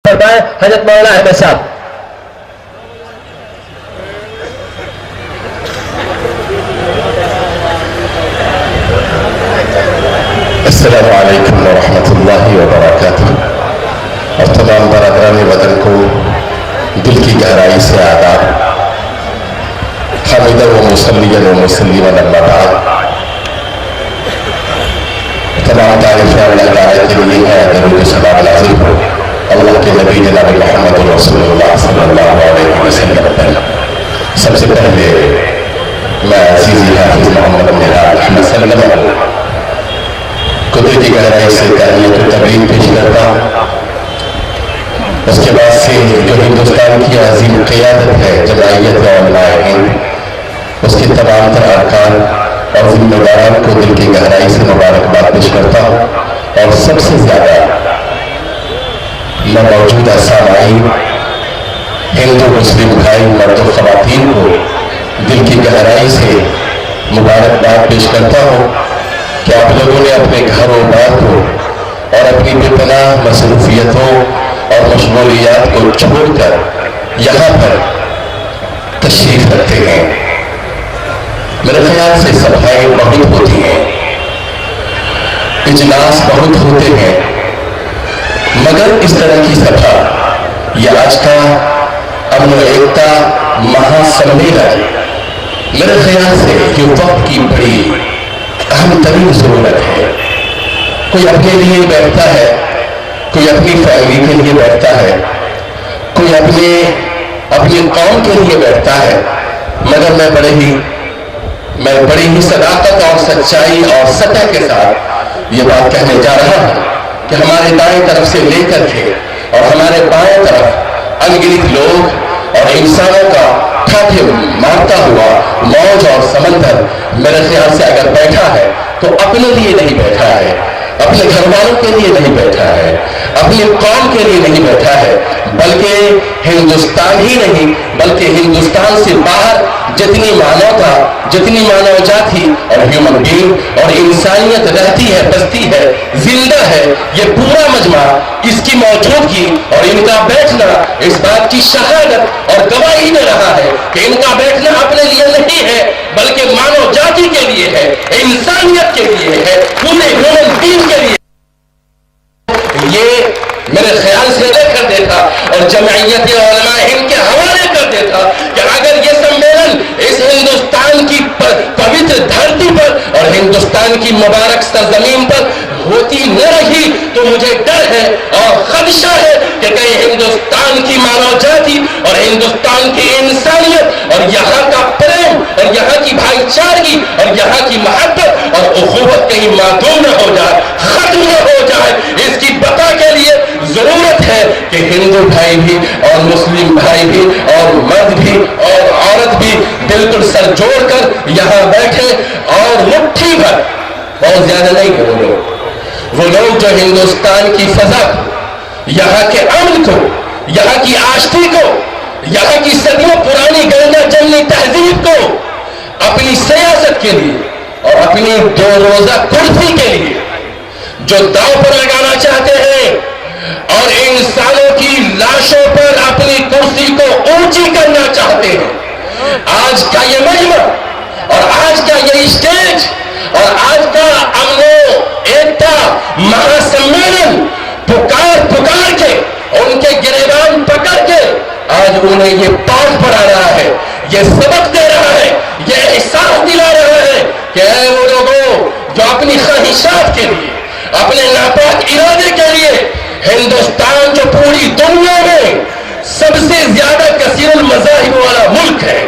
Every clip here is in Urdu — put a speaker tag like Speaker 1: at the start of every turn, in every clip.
Speaker 1: فرمائیں حضرت مولانا احمد صاحب.
Speaker 2: السلام علیکم ورحمۃ اللہ وبرکاتہ. اور تمام برادران وطن کو دل کی گہرائی سے آداب. حامداً و مصلیاً و مسلماً اما بعد. تمام تعریفیں اللہ تعالیٰ کے لیے ہے. درود و سلام نازل ہو اللہ کے نبی جناب محمد رسول اللہ صلی اللہ علیہ وسلم پر. سب سے پہلے میں عزیزی حافظ محمد نہاد احمد سلم کو دل کی گہرائی سے تحیت و تبریک پیش کرتا ہوں. اس کے بعد سے جو ہندوستان کی عظیم قیادت ہے جمعیت علماء ہند، اس کے تمام تر ارکان اور ذمہ داران کو دل کی گہرائی سے مبارکباد پیش کرتا ہوں. اور سب سے زیادہ میں موجودہ سامعین ہندو مسلم بھائی مرد و خواتین کو دل کی گہرائی سے مبارکباد پیش کرتا ہوں کہ آپ لوگوں نے اپنے گھروں بار کو اور اپنی بے پناہ مصروفیتوں اور مشغولیات کو چھوڑ کر یہاں پر تشریف رکھتے ہیں. میرے خیال سے سبھائیں بہت ہوتی ہیں، اجلاس بہت ہوتے ہیں، مگر اس طرح کی سبھا یہ آج کا امن و ایکتا مہا سمیلن میرے خیال سے یہ وقت کی بڑی اہم ترین ضرورت ہے. کوئی اپنے لیے بیٹھتا ہے، کوئی اپنی فیملی کے لیے بیٹھتا ہے، کوئی اپنی قوم کے لیے بیٹھتا ہے، مگر میں بڑی ہی صداقت اور سچائی اور سطح کے ساتھ یہ بات کہنے جا رہا ہوں کہ ہمارے دائیں طرف سے لے کر کے اور ہمارے بائیں طرف انگنت لوگ اور انسانوں کا ٹھاٹھے مارتا ہوا موج اور سمندر میرے خیال سے اگر بیٹھا ہے تو اپنے لیے نہیں بیٹھا ہے، اپنے گھر والوں کے لیے نہیں بیٹھا ہے، اپنی قوم کے لیے نہیں بیٹھا ہے، بلکہ ہندوستان ہی نہیں بلکہ ہندوستان سے باہر جتنی مانوتا، جتنی مانو جاتی اور ہیومن بینگ اور انسانیت رہتی ہے، بستی ہے، زندہ ہے، یہ پورا مجمع اس کی موجودگی اور ان کا بیٹھنا اس بات کی شہادت اور گواہی دے رہا ہے کہ ان کا بیٹھنا اپنے لیے نہیں ہے بلکہ مانو جاتی کے لیے ہے، انسانیت کے لیے ہے، پورے ہیومن بینگ کے لیے. یہ میرے خیال سے لے کر دیتا اور جمعیت علماء ہند کے حوالے کر دیتا کہ اگر یہ سمیلن اس ہندوستان کی پوتر دھرتی پر اور ہندوستان کی مبارک سرزمین پر ہوتی نہ رہی تو مجھے ڈر ہے اور خدشہ ہے کہ کہیں ہندوستان کی مانو جاتی اور ہندوستان کی انسانیت اور یہاں کا پریم اور یہاں کی بھائی چارگی اور یہاں کی محبت اور اخوت کہیں معدوم نہ ہو جائے، ختم نہ ہو جائے. اس کی بقا کے لیے ضرورت ہے کہ ہندو بھائی بھی اور مسلم بھائی بھی اور مرد بھی اور عورت بھی بالکل سر جوڑ کر یہاں بیٹھے اور مٹھی بھر، بہت زیادہ نہیں کہ وہ لوگ جو ہندوستان کی فضا کو، یہاں کے امن کو، یہاں کی آشتی کو، یہاں کی صدیوں پرانی گنگا جمنی تہذیب کو اپنی سیاست کے لیے اور اپنی 2 روزہ کرسی کے لیے جو داؤ پر لگانا چاہتے ہیں اور انسانوں کی لاشوں پر اپنی کرسی کو اونچی کرنا چاہتے ہیں، آج کا یہ مجمع اور آج کا یہ اسٹیج اور آج کا امن و ایکتا مہا سمیلن پکار کے ان کے گریبان پکڑ کے آج انہیں یہ پاٹ پڑھا رہا ہے، یہ سبق دے رہا ہے، یہ احساس دلا رہا ہے کہ اے وہ لوگوں جو اپنی خواہشات کے لیے، اپنے ناپاک ارادے کے لیے، ہندوستان جو پوری دنیا میں سب سے زیادہ کثیر المذاہب والا ملک ہے،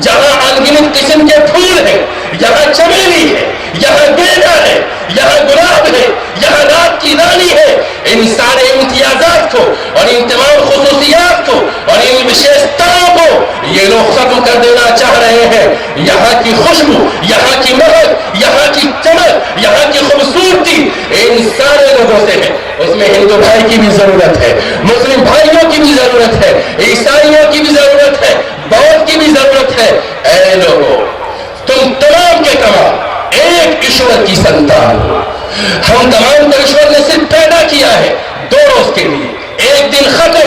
Speaker 2: جہاں انگنت قسم کے پھول ہیں، یہاں چمیلی ہے، یہاں گینا ہے، یہاں گلاب ہے، یہاں رات کی رانی ہے، ان سارے امتیازات کو اور ان تمام خصوصیات کو اور ان وشیشتاؤں کو یہ لوگ ختم کر دینا چاہ رہے ہیں. یہاں کی خوشبو، یہاں کی مہک، یہاں کی چمک، یہاں کی خوبصورتی ان سارے لوگوں سے ہے. اس میں ہندو بھائی کی بھی ضرورت ہے، مسلم بھائیوں کی بھی ضرورت ہے، عیسائیوں کی بھی ضرورت ہے، بودھ کی بھی ضرورت ہے. اے لوگوں، تم تمام کے تمام ایک ایشور کی سنتان ہو. ہم تمام کو ایشور نے صرف پیدا کیا ہے 2 روز کے لیے، ایک دن ختم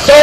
Speaker 2: 100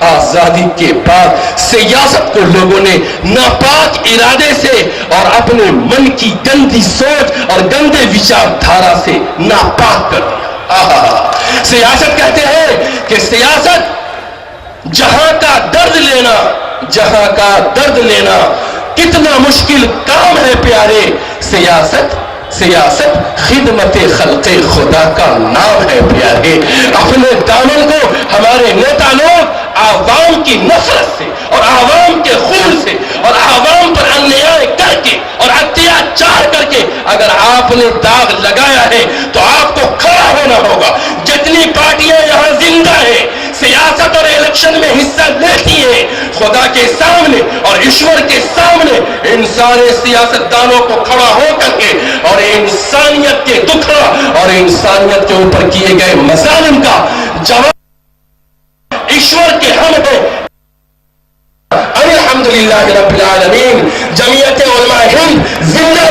Speaker 2: آزادی کے بعد سیاست کو لوگوں نے ناپاک ارادے سے اور اپنے من کی گندی سوچ اور گندے وچار دھارا سے ناپاک کر دیا۔ سیاست کہتے ہیں کہ سیاست جہاں کا درد لینا کتنا مشکل کام ہے پیارے۔ سیاست خدمت خلق خدا کا نام ہے پیارے۔ اپنے دامن کو ہمارے نیتا لوگ عوام کی نفرت سے اور عوام کے خون سے اور عوام پر انیائی کر کے اور اتیاچار کر کے اگر آپ نے داغ لگایا ہے تو آپ کو کھڑا ہونا ہوگا۔ جتنی پارٹیاں یہاں زندہ ہیں، سیاست اور الیکشن میں حصہ لیتی ہیں، خدا کے سامنے اور ایشور کے سامنے ان سارے سیاستدانوں کو کھڑا ہو کر کے اور انسانیت کے دکھڑا اور انسانیت کے اوپر کیے گئے مظالم کا جواب ایشور کے ہم ہیں۔ الحمدللہ رب العالمین۔ جمعیت علماء ہند زندہ